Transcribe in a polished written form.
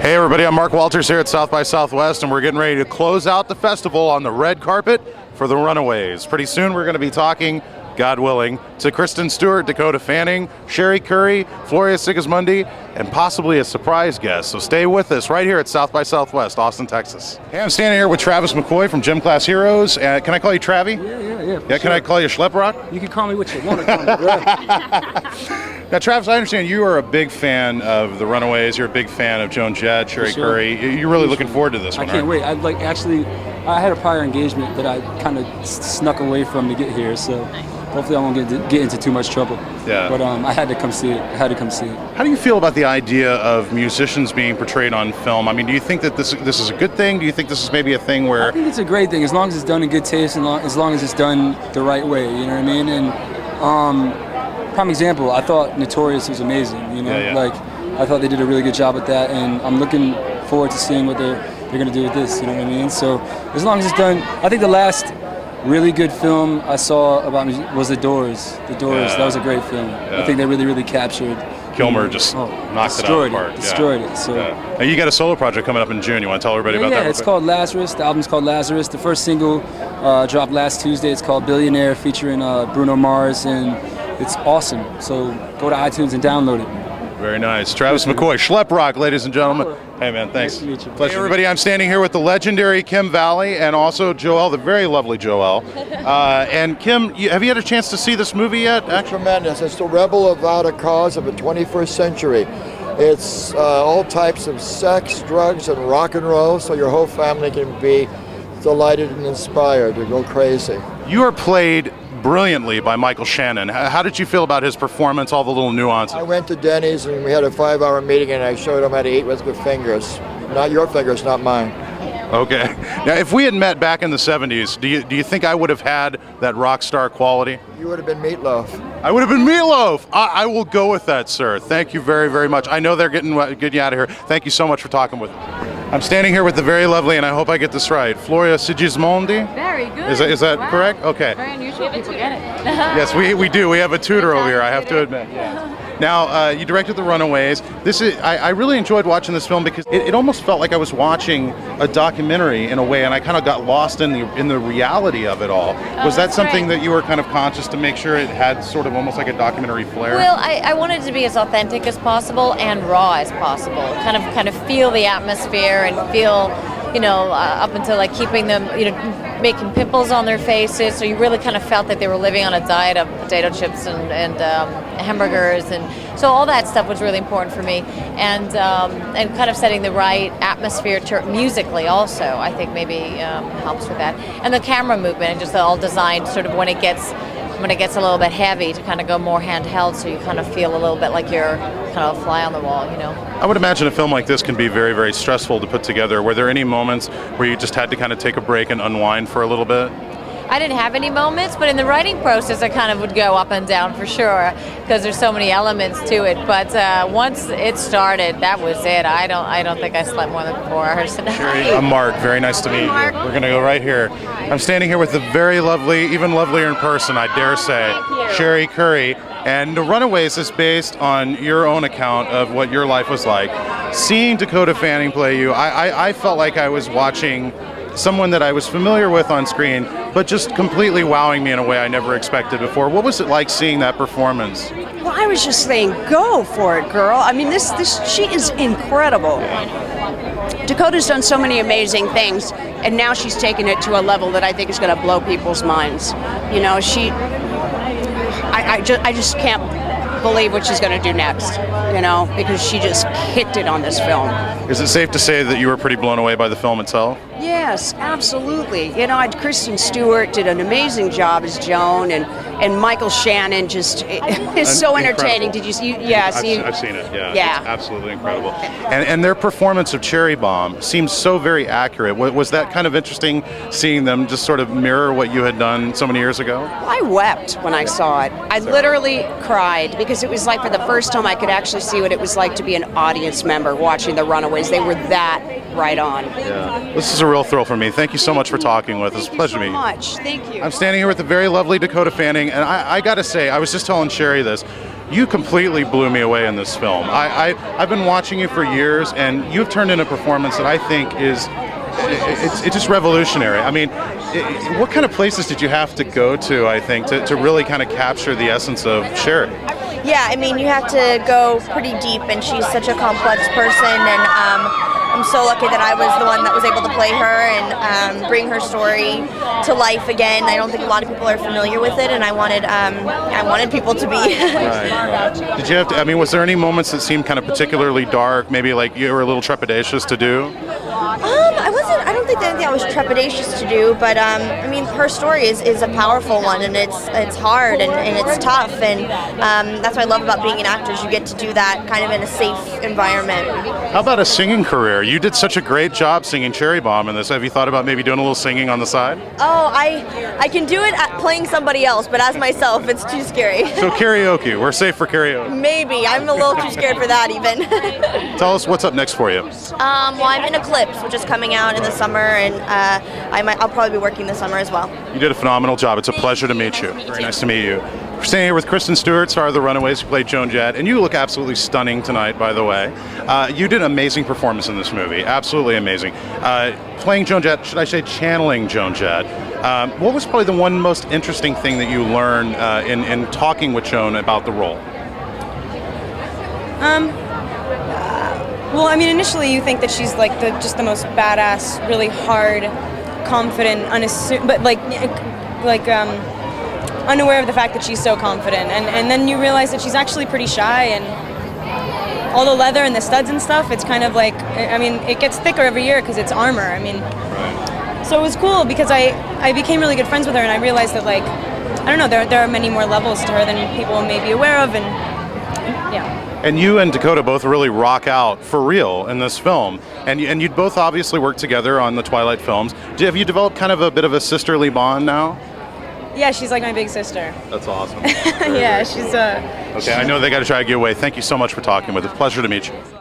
Hey everybody, I'm Mark Walters here at South by Southwest, and we're getting ready to close out the festival on the red carpet for the Runaways. Pretty soon we're going to be talking, God willing, to Kristin Stewart, Dakota Fanning, Cherrie, Currie, Floria Sigismundi, and possibly a surprise guest. So stay with us right here at South by Southwest, Austin, Texas. Hey, I'm standing here with Travis McCoy from Gym Class Heroes. Can I call you Travie? Yeah. Yeah, can I call you Schleprock? You can call me what you want to call me, bro. Now, Travis, I understand you are a big fan of the Runaways. You're a big fan of Joan Jett, Cherrie, sure. Currie. You're really looking forward to this one, I can't right? wait. I had a prior engagement that I kind of snuck away from to get here, so hopefully I won't get into too much trouble. Yeah. But I had to come see it. How do you feel about the idea of musicians being portrayed on film? I mean, do you think that this is a good thing? Do you think this is maybe a thing where... I think it's a great thing, as long as it's done in good taste and as long as it's done the right way, you know what I mean? And prime example, I thought Notorious was amazing, you know? Yeah. Like, I thought they did a really good job with that, and I'm looking forward to seeing what they're going to do with this, you know what I mean? So as long as it's done, I think the last really good film I saw about music was The Doors. The Doors, that was a great film. Yeah. I think they really captured. Kilmer just knocked it out of the park. Destroyed it. So. Yeah. Now you got a solo project coming up in June. You want to tell everybody about that? Yeah, it's called Lazarus. The album's called Lazarus. The first single dropped last Tuesday. It's called Billionaire, featuring Bruno Mars, and it's awesome. So go to iTunes and download it. Very nice. Travis McCoy, Schleprock, ladies and gentlemen. Hey, man, thanks. Nice to meet you. Pleasure. Hey, everybody, I'm standing here with the legendary Kim Fowley and also Joelle, the very lovely Joelle. And Kim, have you had a chance to see this movie yet? It's tremendous. It's the rebel without a cause of the 21st century. It's all types of sex, drugs, and rock and roll, so your whole family can be delighted and inspired to go crazy. You are played brilliantly by Michael Shannon. How did you feel about his performance, all the little nuances? I went to Denny's and we had a 5-hour meeting and I showed him how to eat with the fingers. Not your fingers, not mine. Okay. Now, if we had met back in the 70s, do you think I would have had that rock star quality? You would have been Meatloaf. I would have been Meatloaf. I will go with that, sir. Thank you very, very much. I know they're getting you out of here. Thank you so much for talking with me. I'm standing here with the very lovely, and I hope I get this right, Floria Sigismundi? Very good. Is that wow. correct? Okay. Very unusual. People get it. Yes, we do. We have a tutor over here, I have to admit. Yes. Now, you directed The Runaways. I really enjoyed watching this film because it almost felt like I was watching a documentary in a way, and I kind of got lost in the reality of it all. Was that something that you were kind of conscious to make sure it had sort of almost like a documentary flair? Well, I wanted to be as authentic as possible and raw as possible. Kind of feel the atmosphere and feel, up until like keeping them, making pimples on their faces. So you really kind of felt that they were living on a diet of potato chips and hamburgers, and so all that stuff was really important for me. And kind of setting the right atmosphere musically also, I think maybe helps with that. And the camera movement, and just all designed sort of when it gets a little bit heavy to kind of go more handheld, so you kind of feel a little bit like you're kind of a fly on the wall, I would imagine a film like this can be very, very stressful to put together. Were there any moments where you just had to kind of take a break and unwind for a little bit? I didn't have any moments, but in the writing process, I kind of would go up and down for sure, because there's so many elements to it. But once it started, that was it. I don't think I slept more than 4 hours a night. Cherrie, I'm Mark. Very nice to meet you. We're going to go right here. I'm standing here with the very lovely, even lovelier in person, I dare say, Cherrie, Currie. And The Runaways is based on your own account of what your life was like. Seeing Dakota Fanning play you, I felt like I was watching someone that I was familiar with on screen, but just completely wowing me in a way I never expected before. What was it like seeing that performance? Well, I was just saying, go for it, girl. I mean, she is incredible. Dakota's done so many amazing things, and now she's taken it to a level that I think is going to blow people's minds. I just can't believe what she's going to do next, because she just kicked it on this film. Is it safe to say that you were pretty blown away by the film itself? Yes, absolutely. Kristin Stewart did an amazing job as Joan, and Michael Shannon just is so entertaining. Did you see? Yes, I've seen it. Yeah, yeah. It's absolutely incredible. And their performance of Cherry Bomb seems so very accurate. Was that kind of interesting, seeing them just sort of mirror what you had done so many years ago? I wept when I saw it. I literally cried, because it was like for the first time I could actually see what it was like to be an audience member watching The Runaways. They were that right on. Yeah. This is a real thrill for me. Thank you so much for talking with us. It's a pleasure to meet you. Thank you so much. Thank you. I'm standing here with the very lovely Dakota Fanning, and I got to say, I was just telling Cherrie this. you completely blew me away in this film. I've been watching you for years, and you've turned in a performance that I think is it's just revolutionary. I mean, what kind of places did you have to go to, I think, to really kind of capture the essence of Cherrie? Yeah, I mean, you have to go pretty deep, and she's such a complex person, and I'm so lucky that I was the one that was able to play her and bring her story to life again. I don't think a lot of people are familiar with it, and I wanted people to be. Right. Did you have to, I mean, was there any moments that seemed kind of particularly dark, maybe like you were a little trepidatious to do? I don't think that I was trepidatious to do, but I mean, her story is a powerful one, and it's hard and it's tough, and that's what I love about being an actor, is you get to do that kind of in a safe environment. How about a singing career? You did such a great job singing Cherry Bomb in this. Have you thought about maybe doing a little singing on the side? Oh, I can do it at playing somebody else, but as myself, it's too scary. So karaoke, we're safe for karaoke. Maybe. I'm a little too scared for that even. Tell us what's up next for you. Well, I'm in Eclipse, which is coming out in the summer, and I'll probably be working this summer as well. You did a phenomenal job. It's a pleasure to meet you. Very nice to meet you. We're standing here with Kristin Stewart, star of The Runaways, who played Joan Jett, and you look absolutely stunning tonight, by the way. You did an amazing performance in this movie, absolutely amazing. Playing Joan Jett, should I say channeling Joan Jett, what was probably the one most interesting thing that you learned in talking with Joan about the role? Well, I mean, initially you think that she's like just the most badass, really hard, confident, unaware of the fact that she's so confident, and then you realize that she's actually pretty shy, and all the leather and the studs and stuff, it's kind of like, I mean, it gets thicker every year because it's armor. I mean, so it was cool because I became really good friends with her, and I realized that, like, I don't know, there are many more levels to her than people may be aware of, and yeah. And you and Dakota both really rock out for real in this film. And you'd both obviously worked together on the Twilight films. Have you developed kind of a bit of a sisterly bond now? Yeah, she's like my big sister. That's awesome. Yeah, she's Okay, I know they got to try to get away. Thank you so much for talking with us. Pleasure to meet you.